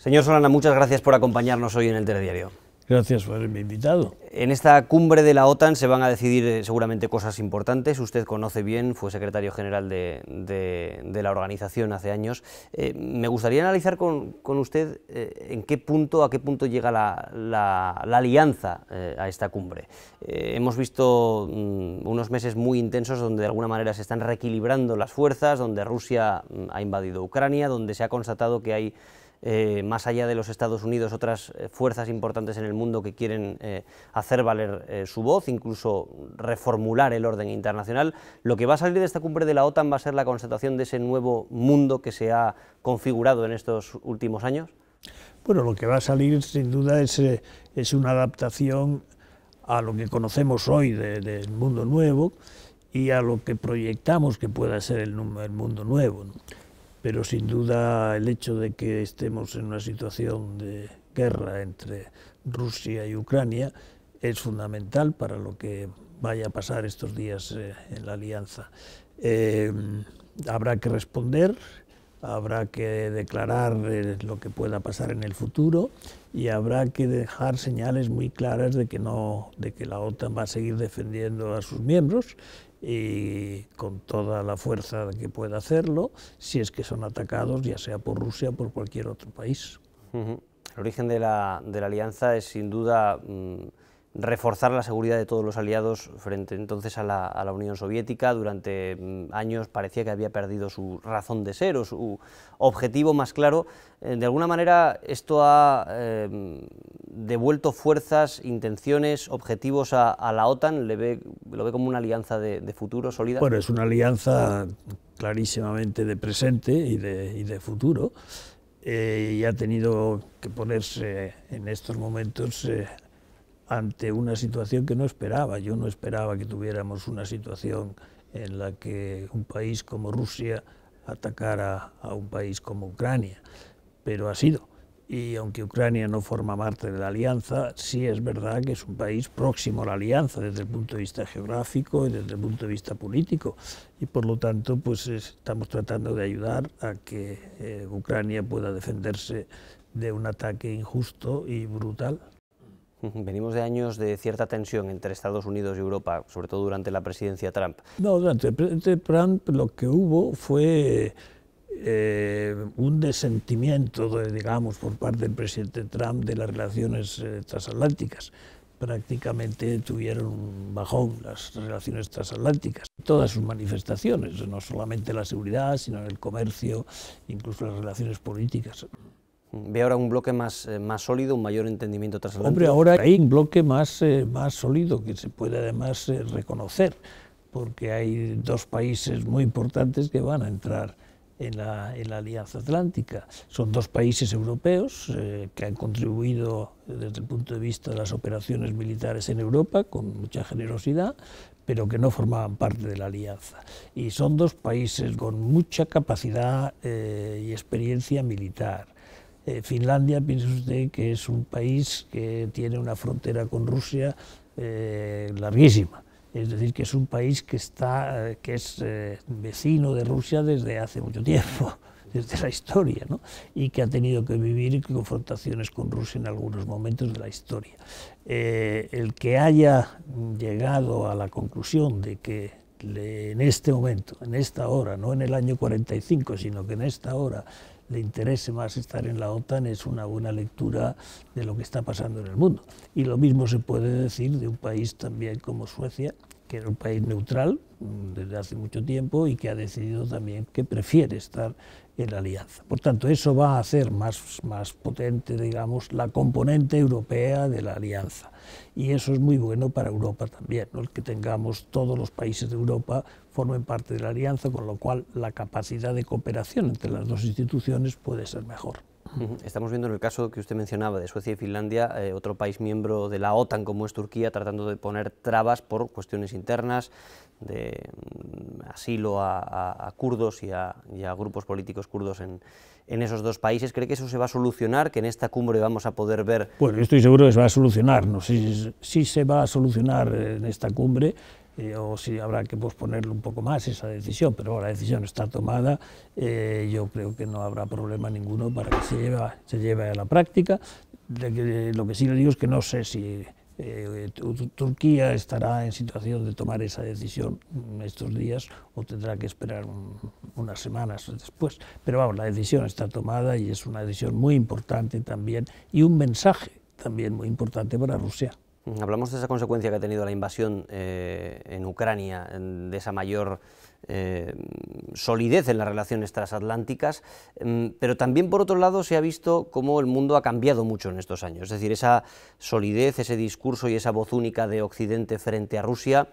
Señor Solana, muchas gracias por acompañarnos hoy en el Telediario. Gracias por haberme invitado. En esta cumbre de la OTAN se van a decidir seguramente cosas importantes. Usted conoce bien, fue secretario general de la organización hace años. Me gustaría analizar con usted a qué punto llega la alianza a esta cumbre. Hemos visto unos meses muy intensos donde de alguna manera se están reequilibrando las fuerzas, donde Rusia ha invadido Ucrania, donde se ha constatado que hay más allá de los Estados Unidos, otras fuerzas importantes en el mundo que quieren hacer valer su voz, incluso reformular el orden internacional. Lo que va a salir de esta cumbre de la OTAN va a ser la constatación de ese nuevo mundo que se ha configurado en estos últimos años. Bueno, lo que va a salir sin duda es una adaptación a lo que conocemos hoy del mundo nuevo y a lo que proyectamos que pueda ser el mundo nuevo, ¿no? Pero sin duda el hecho de que estemos en una situación de guerra entre Rusia y Ucrania es fundamental para lo que vaya a pasar estos días en la alianza. Habrá que responder, habrá que declarar lo que pueda pasar en el futuro y habrá que dejar señales muy claras de que la OTAN va a seguir defendiendo a sus miembros y con toda la fuerza que pueda hacerlo, si es que son atacados, ya sea por Rusia o por cualquier otro país. El origen de la alianza es sin duda reforzar la seguridad de todos los aliados frente entonces a la Unión Soviética. Durante años parecía que había perdido su razón de ser o su objetivo más claro. De alguna manera esto ha devuelto fuerzas, intenciones, objetivos a la OTAN. ¿Lo ve como una alianza de futuro sólida? Bueno, es una alianza clarísimamente de presente y de futuro, y ha tenido que ponerse en estos momentos ante una situación que no esperaba. Yo no esperaba que tuviéramos una situación en la que un país como Rusia atacara a un país como Ucrania, pero ha sido. Y aunque Ucrania no forma parte de la alianza, sí es verdad que es un país próximo a la alianza desde el punto de vista geográfico y desde el punto de vista político, y por lo tanto pues estamos tratando de ayudar a que Ucrania pueda defenderse de un ataque injusto y brutal. Venimos de años de cierta tensión entre Estados Unidos y Europa, sobre todo durante la presidencia Trump. No, durante el presidente Trump lo que hubo fue un desentimiento, digamos, por parte del presidente Trump de las relaciones transatlánticas. Prácticamente tuvieron un bajón las relaciones transatlánticas, todas sus manifestaciones, no solamente la seguridad, sino el comercio, incluso las relaciones políticas. ¿Ve ahora un bloque más sólido, un mayor entendimiento transatlántico? Hombre, ahora hay un bloque más sólido que se puede además reconocer, porque hay dos países muy importantes que van a entrar en la Alianza Atlántica. Son dos países europeos que han contribuido desde el punto de vista de las operaciones militares en Europa con mucha generosidad, pero que no formaban parte de la alianza. Y son dos países con mucha capacidad y experiencia militar. Finlandia, piense usted que es un país que tiene una frontera con Rusia larguísima, es decir, que es un país que es vecino de Rusia desde hace mucho tiempo, desde la historia, ¿no? Y que ha tenido que vivir confrontaciones con Rusia en algunos momentos de la historia. El que haya llegado a la conclusión de que en este momento, en esta hora, no en el año 45, sino que en esta hora, le interese más estar en la OTAN, es una buena lectura de lo que está pasando en el mundo. Y lo mismo se puede decir de un país también como Suecia, que era un país neutral desde hace mucho tiempo y que ha decidido también que prefiere estar en la alianza. Por tanto, eso va a hacer más potente, digamos, la componente europea de la alianza. Y eso es muy bueno para Europa también, ¿no? El que tengamos todos los países de Europa formen parte de la alianza, con lo cual la capacidad de cooperación entre las dos instituciones puede ser mejor. Estamos viendo en el caso que usted mencionaba de Suecia y Finlandia, otro país miembro de la OTAN como es Turquía, tratando de poner trabas por cuestiones internas, de asilo a kurdos y a grupos políticos kurdos en esos dos países. ¿Cree que eso se va a solucionar, que en esta cumbre vamos a poder ver? Bueno, yo estoy seguro que se va a solucionar, no sé si se va a solucionar en esta cumbre, o si habrá que posponerlo un poco más esa decisión, pero la decisión está tomada. Yo creo que no habrá problema ninguno para que se lleve a la práctica. Lo que sí le digo es que no sé si Turquía estará en situación de tomar esa decisión estos días o tendrá que esperar unas semanas después, pero vamos, la decisión está tomada y es una decisión muy importante también y un mensaje también muy importante para Rusia. Hablamos de esa consecuencia que ha tenido la invasión en Ucrania, de esa mayor solidez en las relaciones transatlánticas, pero también por otro lado se ha visto cómo el mundo ha cambiado mucho en estos años, es decir, esa solidez, ese discurso y esa voz única de Occidente frente a Rusia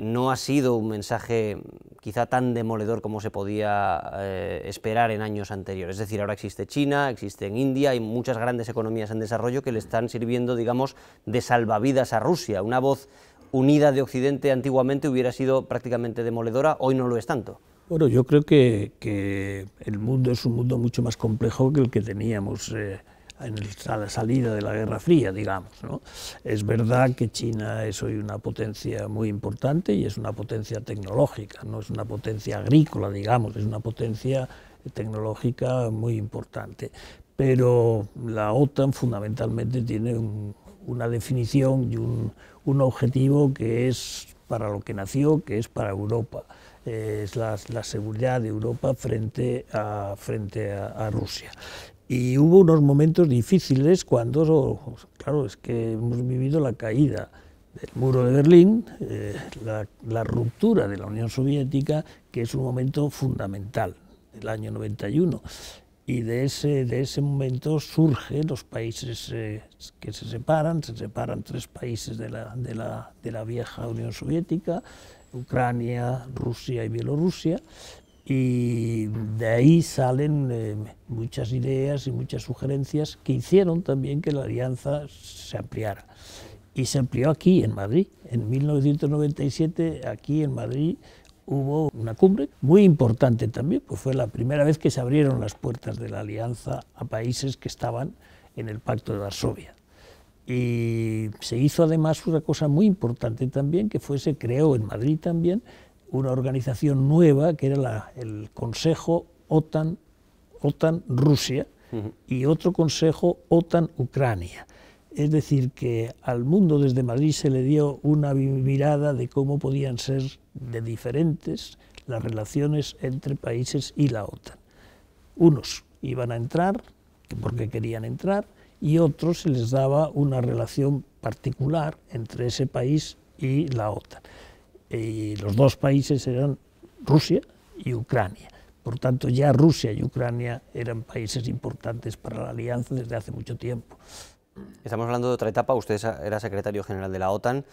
no ha sido un mensaje quizá tan demoledor como se podía esperar en años anteriores. Es decir, ahora existe China, existe en India, hay muchas grandes economías en desarrollo que le están sirviendo, digamos, de salvavidas a Rusia. Una voz unida de Occidente antiguamente hubiera sido prácticamente demoledora, hoy no lo es tanto. Bueno, yo creo que el mundo es un mundo mucho más complejo que el que teníamos a la salida de la Guerra Fría, digamos, ¿no? Es verdad que China es hoy una potencia muy importante y es una potencia tecnológica, no es una potencia agrícola, digamos, es una potencia tecnológica muy importante. Pero la OTAN fundamentalmente tiene una definición y un objetivo que es para lo que nació, que es para Europa. Es la seguridad de Europa frente a Rusia. Y hubo unos momentos difíciles cuando, claro, es que hemos vivido la caída del muro de Berlín, la ruptura de la Unión Soviética, que es un momento fundamental, el año 91. Y de ese momento surgen los países que se separan 3 países de la vieja Unión Soviética, Ucrania, Rusia y Bielorrusia, y de ahí salen muchas ideas y muchas sugerencias que hicieron también que la alianza se ampliara. Y se amplió aquí, en Madrid. En 1997, aquí en Madrid, hubo una cumbre muy importante también, pues fue la primera vez que se abrieron las puertas de la alianza a países que estaban en el Pacto de Varsovia. Y se hizo además una cosa muy importante también, que se creó en Madrid también una organización nueva, que era el Consejo OTAN-Rusia, y otro Consejo OTAN-Ucrania. Es decir, que al mundo desde Madrid se le dio una mirada de cómo podían ser de diferentes las relaciones entre países y la OTAN. Unos iban a entrar porque querían entrar y otros se les daba una relación particular entre ese país y la OTAN. Y los dos países eran Rusia y Ucrania. Por tanto, ya Rusia y Ucrania eran países importantes para la alianza desde hace mucho tiempo. Estamos hablando de otra etapa, usted era secretario general de la OTAN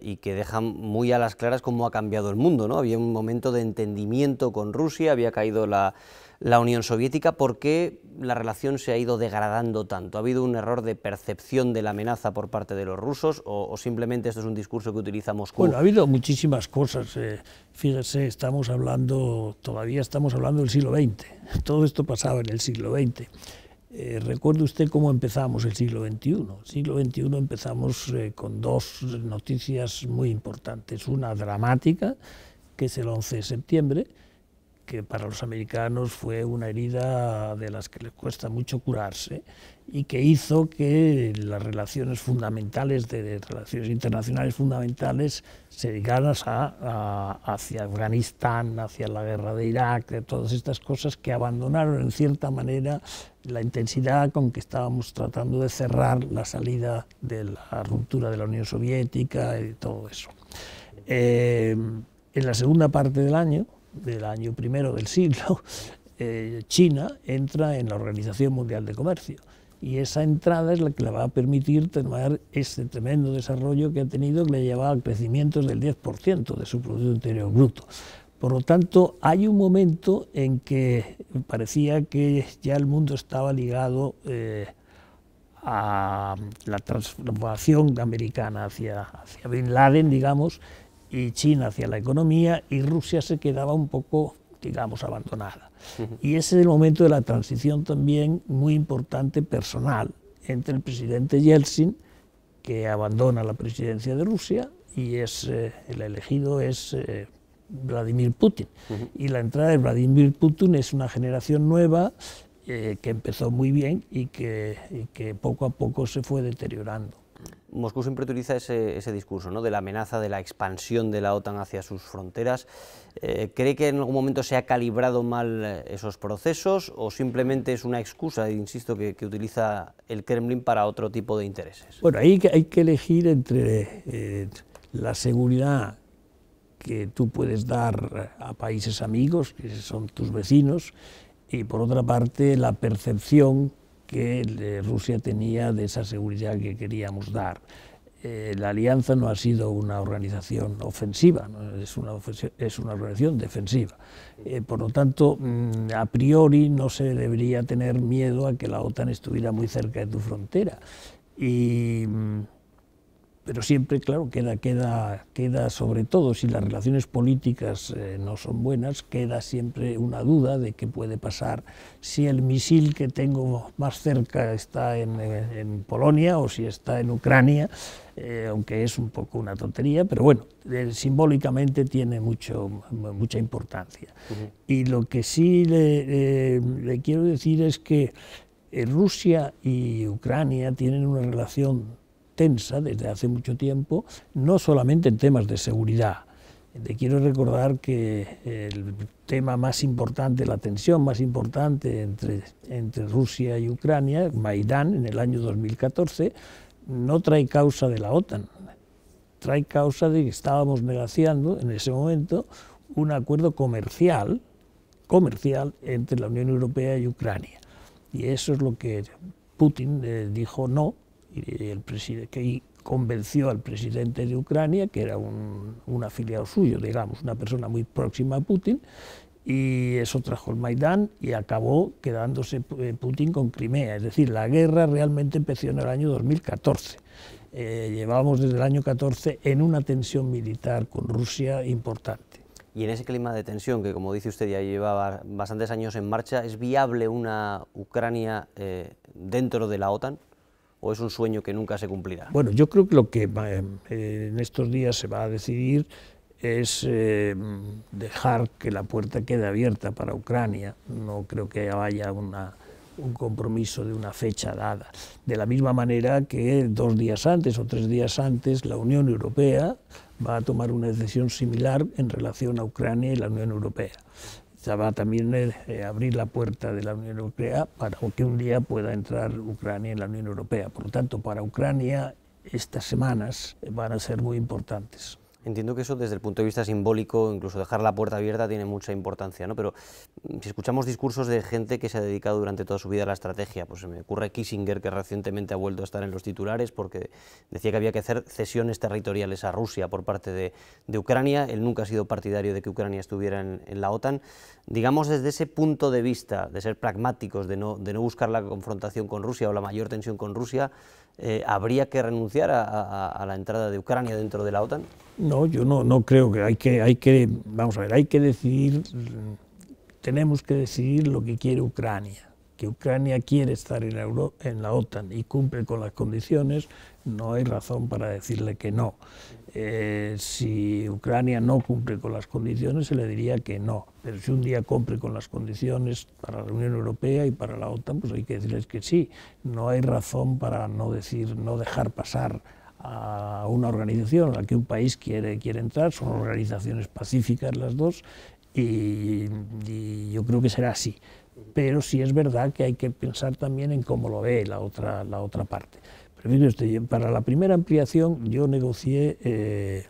y que deja muy a las claras cómo ha cambiado el mundo, ¿no? Había un momento de entendimiento con Rusia, había caído la Unión Soviética. ¿Por qué la relación se ha ido degradando tanto? ¿Ha habido un error de percepción de la amenaza por parte de los rusos o simplemente esto es un discurso que utiliza Moscú? Bueno, ha habido muchísimas cosas. Fíjese, todavía estamos hablando del siglo XX. Todo esto pasaba en el siglo XX. Recuerde usted cómo empezamos el siglo XXI. El siglo XXI empezamos con 2 noticias muy importantes. Una dramática, que es el 11 de septiembre, que para los americanos fue una herida de las que les cuesta mucho curarse y que hizo que las relaciones fundamentales, relaciones internacionales fundamentales, se dedicaran hacia Afganistán, hacia la guerra de Irak, de todas estas cosas que abandonaron en cierta manera la intensidad con que estábamos tratando de cerrar la salida de la ruptura de la Unión Soviética y todo eso. En la segunda parte del año primero del siglo, China entra en la Organización Mundial de Comercio y esa entrada es la que le va a permitir tener este tremendo desarrollo que ha tenido, que le lleva a crecimientos del 10% de su Producto Interior Bruto. Por lo tanto, hay un momento en que parecía que ya el mundo estaba ligado a la transformación americana hacia Bin Laden, digamos, y China hacia la economía, y Rusia se quedaba un poco digamos, abandonada. Y ese es el momento de la transición también muy importante personal entre el presidente Yeltsin, que abandona la presidencia de Rusia, y el elegido es Vladimir Putin. Y la entrada de Vladimir Putin es una generación nueva que empezó muy bien y que poco a poco se fue deteriorando. Moscú siempre utiliza ese discurso, ¿no?, de la amenaza de la expansión de la OTAN hacia sus fronteras. ¿Cree que en algún momento se ha calibrado mal esos procesos o simplemente es una excusa, insisto, que utiliza el Kremlin para otro tipo de intereses? Bueno, hay que elegir entre la seguridad que tú puedes dar a países amigos, que son tus vecinos, y por otra parte la percepción que Rusia tenía de esa seguridad que queríamos dar. La alianza no ha sido una organización ofensiva, ¿no? es una organización defensiva. Por lo tanto, a priori no se debería tener miedo a que la OTAN estuviera muy cerca de tu frontera. Pero siempre, claro, queda sobre todo, si las relaciones políticas no son buenas, queda siempre una duda de qué puede pasar si el misil que tengo más cerca está en Polonia o si está en Ucrania, aunque es un poco una tontería, pero bueno, simbólicamente tiene mucha importancia. Y lo que sí le quiero decir es que Rusia y Ucrania tienen una relación tensa desde hace mucho tiempo, no solamente en temas de seguridad. Te quiero recordar que el tema más importante, la tensión más importante entre Rusia y Ucrania, Maidán, en el año 2014, no trae causa de la OTAN, trae causa de que estábamos negociando en ese momento un acuerdo comercial entre la Unión Europea y Ucrania. Y eso es lo que Putin dijo no, que convenció al presidente de Ucrania, que era un afiliado suyo, digamos, una persona muy próxima a Putin, y eso trajo el Maidán y acabó quedándose Putin con Crimea. Es decir, la guerra realmente empezó en el año 2014. Llevábamos desde el año 14 en una tensión militar con Rusia importante. Y en ese clima de tensión, que como dice usted ya lleva bastantes años en marcha, ¿es viable una Ucrania dentro de la OTAN? ¿O es un sueño que nunca se cumplirá? Bueno, yo creo que lo que en estos días se va a decidir es dejar que la puerta quede abierta para Ucrania. No creo que haya un compromiso de una fecha dada. De la misma manera que 2 días antes o 3 días antes la Unión Europea va a tomar una decisión similar en relación a Ucrania y la Unión Europea. Se va también a abrir la puerta de la Unión Europea para que un día pueda entrar Ucrania en la Unión Europea. Por lo tanto, para Ucrania estas semanas van a ser muy importantes. Entiendo que eso desde el punto de vista simbólico, incluso dejar la puerta abierta tiene mucha importancia, ¿no? Pero si escuchamos discursos de gente que se ha dedicado durante toda su vida a la estrategia, pues se me ocurre Kissinger, que recientemente ha vuelto a estar en los titulares porque decía que había que hacer cesiones territoriales a Rusia por parte de Ucrania. Él nunca ha sido partidario de que Ucrania estuviera en la OTAN. Digamos, desde ese punto de vista, de ser pragmáticos, de no buscar la confrontación con Rusia o la mayor tensión con Rusia, ¿habría que renunciar a la entrada de Ucrania dentro de la OTAN? No, yo no creo que hay que decidir, tenemos que decidir lo que quiere Ucrania. Que Ucrania quiere estar en la OTAN y cumple con las condiciones, no hay razón para decirle que no. Si Ucrania no cumple con las condiciones, se le diría que no. Pero si un día cumple con las condiciones para la Unión Europea y para la OTAN, pues hay que decirles que sí. No hay razón para no dejar pasar a una organización a la que un país quiere entrar. Son organizaciones pacíficas las dos y yo creo que será así. Pero sí es verdad que hay que pensar también en cómo lo ve la otra parte. Pero mire usted, para la primera ampliación yo negocié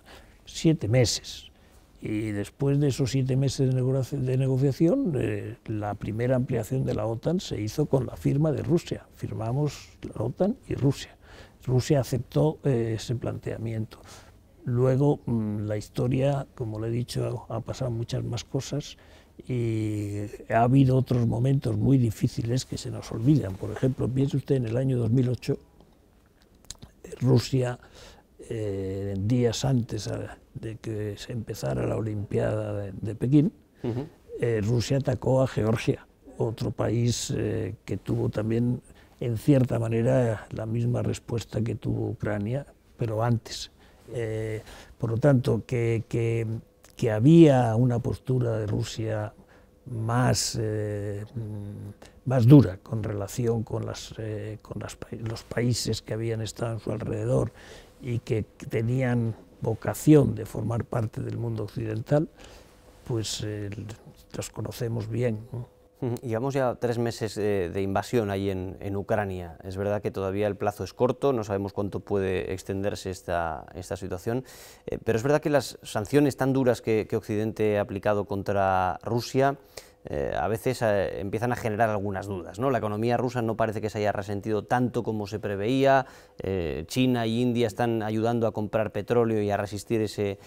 7 meses y después de esos 7 meses de negociación la primera ampliación de la OTAN se hizo con la firma de Rusia. Firmamos la OTAN y Rusia. Rusia aceptó ese planteamiento. Luego la historia, como le he dicho, ha pasado muchas más cosas y ha habido otros momentos muy difíciles que se nos olvidan. Por ejemplo, piense usted en el año 2008, Rusia, días antes de que se empezara la Olimpiada de Pekín, Rusia atacó a Georgia, otro país que tuvo también, en cierta manera, la misma respuesta que tuvo Ucrania, pero antes. Por lo tanto, que había una postura de Rusia más dura con relación con los países que habían estado a su alrededor y que tenían vocación de formar parte del mundo occidental, pues los conocemos bien, ¿no? Llevamos ya 3 meses de invasión ahí en Ucrania. Es verdad que todavía el plazo es corto, no sabemos cuánto puede extenderse esta situación, pero es verdad que las sanciones tan duras que Occidente ha aplicado contra Rusia a veces empiezan a generar algunas dudas, ¿no? La economía rusa no parece que se haya resentido tanto como se preveía. China y India están ayudando a comprar petróleo y a resistir ese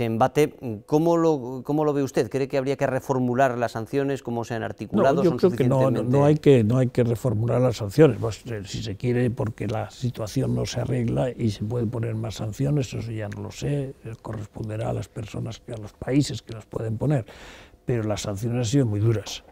embate. ¿Cómo lo ve usted? ¿Cree que habría que reformular las sanciones? ¿Cómo se han articulado? No, yo creo que no hay que reformular las sanciones, pues, si se quiere, porque la situación no se arregla y se pueden poner más sanciones, eso ya no lo sé, corresponderá a las personas, a los países que las pueden poner, pero las sanciones han sido muy duras.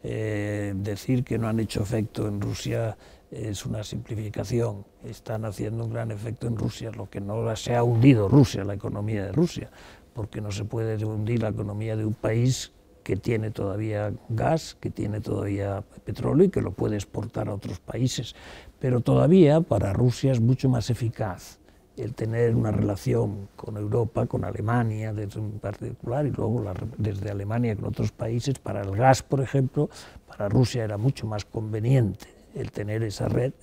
Decir que no han hecho efecto en Rusia es una simplificación. Están haciendo un gran efecto en Rusia, lo que no se ha hundido Rusia, la economía de Rusia, porque no se puede hundir la economía de un país que tiene todavía gas, que tiene todavía petróleo y que lo puede exportar a otros países. Pero todavía para Rusia es mucho más eficaz el tener una relación con Europa, con Alemania desde un particular, y luego desde Alemania con otros países. Para el gas, por ejemplo, para Rusia era mucho más conveniente el tener esa red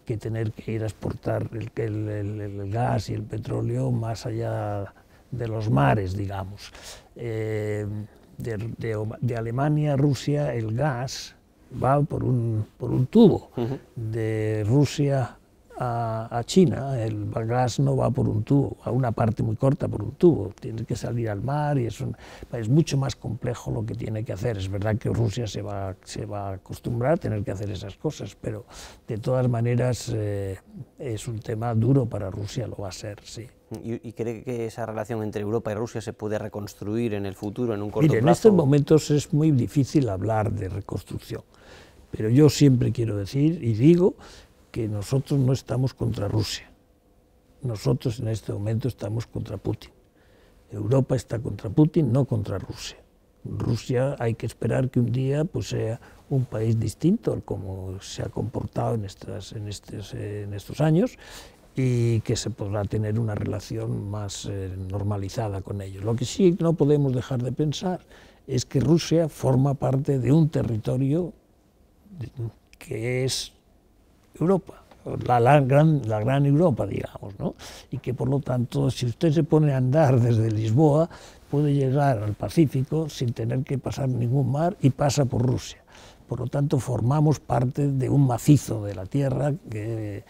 que tener que ir a exportar el gas y el petróleo más allá de los mares, digamos. De Alemania a Rusia el gas va por un tubo. De Rusia a China el gas no va por un tubo, a una parte muy corta por un tubo, tiene que salir al mar y es mucho más complejo lo que tiene que hacer. Es verdad que Rusia se va a acostumbrar a tener que hacer esas cosas, pero de todas maneras es un tema duro para Rusia, lo va a ser, sí. ¿Y cree que esa relación entre Europa y Rusia se puede reconstruir en el futuro, en un corto plazo? En estos momentos es muy difícil hablar de reconstrucción, pero yo siempre quiero decir y digo que nosotros no estamos contra Rusia, nosotros en este momento estamos contra Putin. Europa está contra Putin, no contra Rusia. Rusia hay que esperar que un día pues, sea un país distinto al como se ha comportado en estos años, y que se podrá tener una relación más normalizada con ellos. Lo que sí no podemos dejar de pensar es que Rusia forma parte de un territorio que es Europa, la gran Europa, digamos, ¿no? Y que por lo tanto, si usted se pone a andar desde Lisboa, puede llegar al Pacífico sin tener que pasar ningún mar y pasa por Rusia. Por lo tanto, formamos parte de un macizo de la tierra que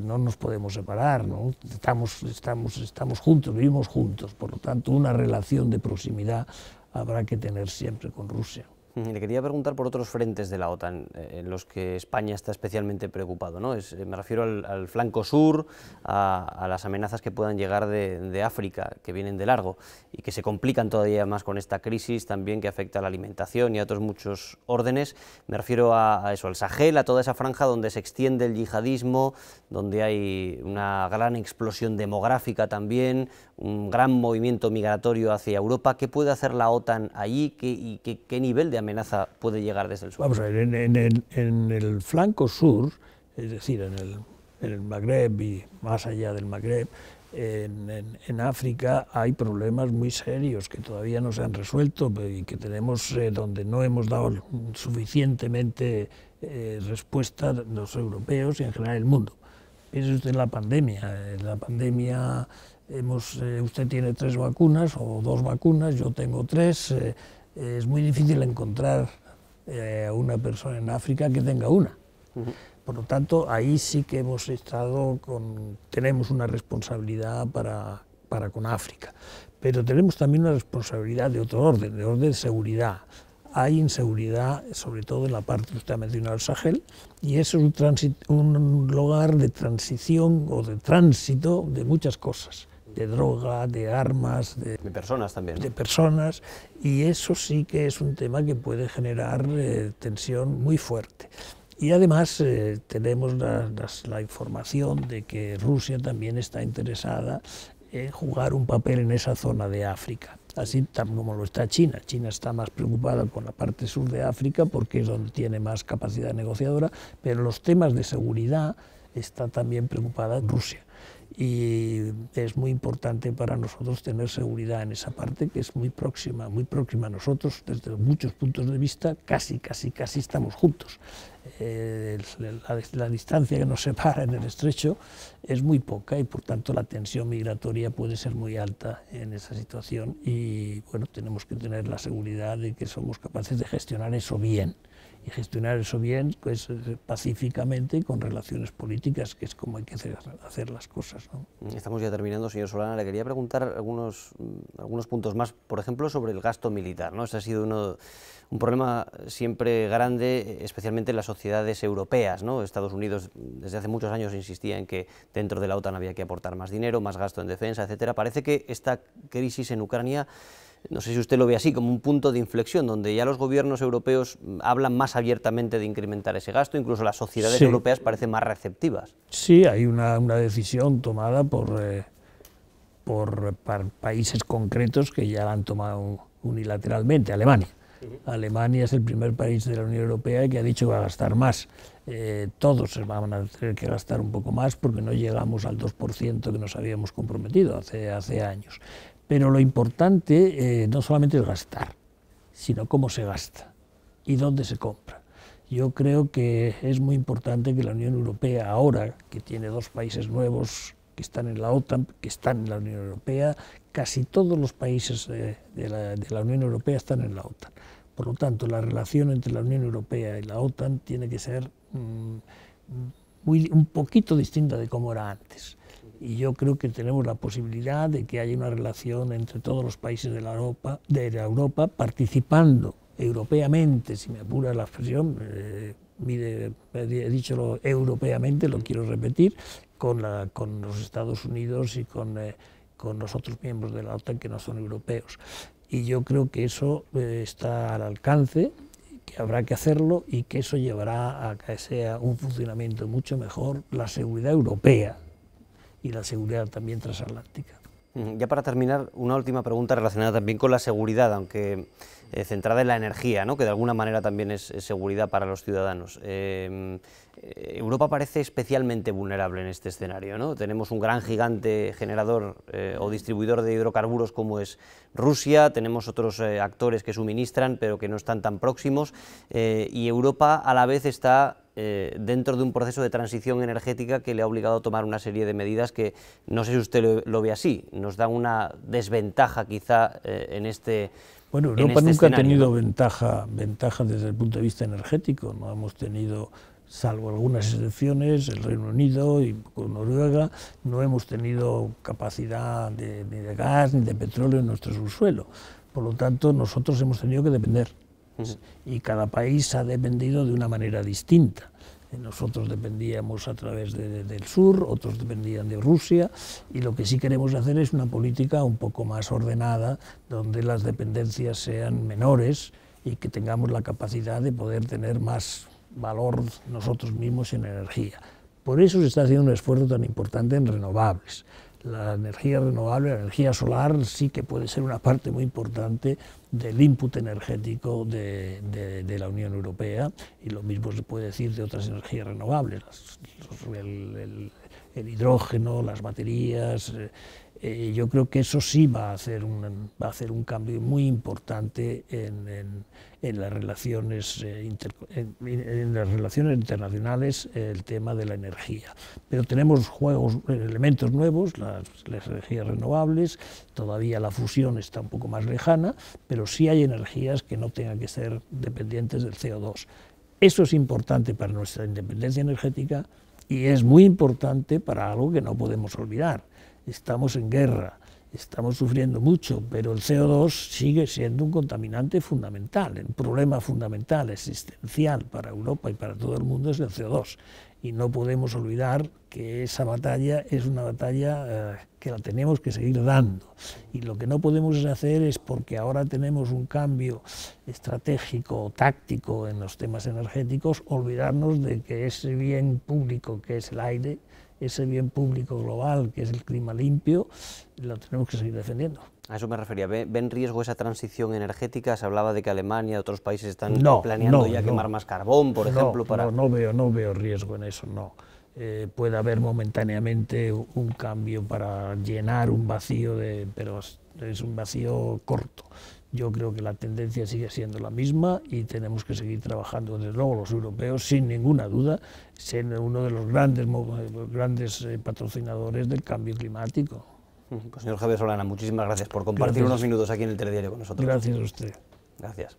no nos podemos separar, ¿no? Estamos juntos, vivimos juntos, por lo tanto, una relación de proximidad habrá que tener siempre con Rusia. Le quería preguntar por otros frentes de la OTAN en los que España está especialmente preocupado, ¿no? Me refiero al flanco sur, a las amenazas que puedan llegar de África, que vienen de largo y que se complican todavía más con esta crisis también que afecta a la alimentación y a otros muchos órdenes. Me refiero a eso, al Sahel, a toda esa franja donde se extiende el yihadismo, donde hay una gran explosión demográfica también, un gran movimiento migratorio hacia Europa. ¿Qué puede hacer la OTAN allí? ¿Qué nivel de amenaza puede llegar desde el sur? Vamos a ver, en el flanco sur, es decir, en el Magreb y más allá del Magreb, en África hay problemas muy serios que todavía no se han resuelto y que tenemos donde no hemos dado suficientemente respuesta los europeos y en general el mundo. Piense usted en la pandemia. En la pandemia usted tiene 3 vacunas o 2 vacunas, yo tengo 3. Es muy difícil encontrar a una persona en África que tenga una. Por lo tanto, ahí sí que tenemos una responsabilidad para con África, pero tenemos también una responsabilidad de otro orden, de orden de seguridad. Hay inseguridad, sobre todo en la parte que usted ha mencionado, el Sahel, y eso es un lugar de transición o de tránsito de muchas cosas. droga, de armas, de personas también. De personas, y eso sí que es un tema que puede generar tensión muy fuerte. Y además tenemos la información de que Rusia también está interesada en jugar un papel en esa zona de África, así como lo está China. China está más preocupada con la parte sur de África porque es donde tiene más capacidad negociadora, pero los temas de seguridad está también preocupada Rusia. Y es muy importante para nosotros tener seguridad en esa parte, que es muy próxima a nosotros, desde muchos puntos de vista, casi estamos juntos. La distancia que nos separa en el estrecho es muy poca y por tanto la tensión migratoria puede ser muy alta en esa situación y bueno, tenemos que tener la seguridad de que somos capaces de gestionar eso bien. Y gestionar eso bien, pues pacíficamente, con relaciones políticas, que es como hay que hacer las cosas, ¿no? Estamos ya terminando, señor Solana. Le quería preguntar algunos puntos más, por ejemplo, sobre el gasto militar, ¿no? Ese ha sido un problema siempre grande, especialmente en las sociedades europeas, ¿no? Estados Unidos desde hace muchos años insistía en que dentro de la OTAN había que aportar más dinero, más gasto en defensa, etcétera. Parece que esta crisis en Ucrania, no sé si usted lo ve así, como un punto de inflexión, donde ya los gobiernos europeos hablan más abiertamente de incrementar ese gasto, incluso las sociedades europeas parecen más receptivas. Sí, hay una decisión tomada por países concretos que ya la han tomado unilateralmente. Alemania. Alemania es el primer país de la Unión Europea que ha dicho que va a gastar más. Todos van a tener que gastar un poco más porque no llegamos al 2% que nos habíamos comprometido hace años. Pero lo importante no solamente es gastar, sino cómo se gasta y dónde se compra. Yo creo que es muy importante que la Unión Europea, ahora que tiene dos países nuevos que están en la OTAN, que están en la Unión Europea, casi todos los países de la Unión Europea están en la OTAN. Por lo tanto, la relación entre la Unión Europea y la OTAN tiene que ser un poquito distinta de cómo era antes. Y yo creo que tenemos la posibilidad de que haya una relación entre todos los países de la Europa participando europeamente, si me apura la expresión, he dicho europeamente, lo quiero repetir, con los Estados Unidos y con los otros miembros de la OTAN que no son europeos. Y yo creo que eso está al alcance, que habrá que hacerlo y que eso llevará a que sea un funcionamiento mucho mejor la seguridad europea y la seguridad también transatlántica. Ya para terminar, una última pregunta relacionada también con la seguridad, aunque centrada en la energía, ¿no? Que de alguna manera también es seguridad para los ciudadanos. Europa parece especialmente vulnerable en este escenario, ¿no? Tenemos un gran gigante generador o distribuidor de hidrocarburos como es Rusia, tenemos otros actores que suministran pero que no están tan próximos, y Europa a la vez está dentro de un proceso de transición energética que le ha obligado a tomar una serie de medidas que, no sé si usted lo ve así, nos dan una desventaja quizá en este Bueno, Europa nunca ha tenido ventaja desde el punto de vista energético, no hemos tenido, salvo algunas excepciones, el Reino Unido y con Noruega, no hemos tenido capacidad ni de gas ni de petróleo en nuestro subsuelo. Por lo tanto, nosotros hemos tenido que depender. Y cada país ha dependido de una manera distinta. Nosotros dependíamos a través del sur, otros dependían de Rusia, y lo que sí queremos hacer es una política un poco más ordenada, donde las dependencias sean menores y que tengamos la capacidad de poder tener más valor nosotros mismos en energía. Por eso se está haciendo un esfuerzo tan importante en renovables. La energía renovable, la energía solar, sí que puede ser una parte muy importante del input energético de la Unión Europea, y lo mismo se puede decir de otras energías renovables, el hidrógeno, las baterías. Yo creo que eso sí va a hacer un cambio muy importante en las relaciones internacionales, el tema de la energía. Pero tenemos elementos nuevos, las energías renovables, todavía la fusión está un poco más lejana, pero sí hay energías que no tengan que ser dependientes del CO2. Eso es importante para nuestra independencia energética y es muy importante para algo que no podemos olvidar. Estamos en guerra estamos sufriendo mucho, pero el CO2 sigue siendo un contaminante fundamental, un problema fundamental, existencial para Europa y para todo el mundo es el CO2. Y no podemos olvidar que esa batalla es una batalla que la tenemos que seguir dando. Y lo que no podemos hacer es, porque ahora tenemos un cambio estratégico, táctico en los temas energéticos, olvidarnos de que ese bien público que es el aire, ese bien público global que es el clima limpio, lo tenemos que seguir defendiendo. A eso me refería. ¿Ven riesgo esa transición energética? Se hablaba de que Alemania y otros países están planeando quemar más carbón, por ejemplo. No veo riesgo en eso, no. Puede haber momentáneamente un cambio para llenar un vacío, pero es un vacío corto. Yo creo que la tendencia sigue siendo la misma y tenemos que seguir trabajando, desde luego los europeos, sin ninguna duda, siendo uno de los grandes patrocinadores del cambio climático. Pues señor Javier Solana, muchísimas gracias por compartir unos minutos aquí en el Telediario con nosotros. Gracias a usted. Gracias.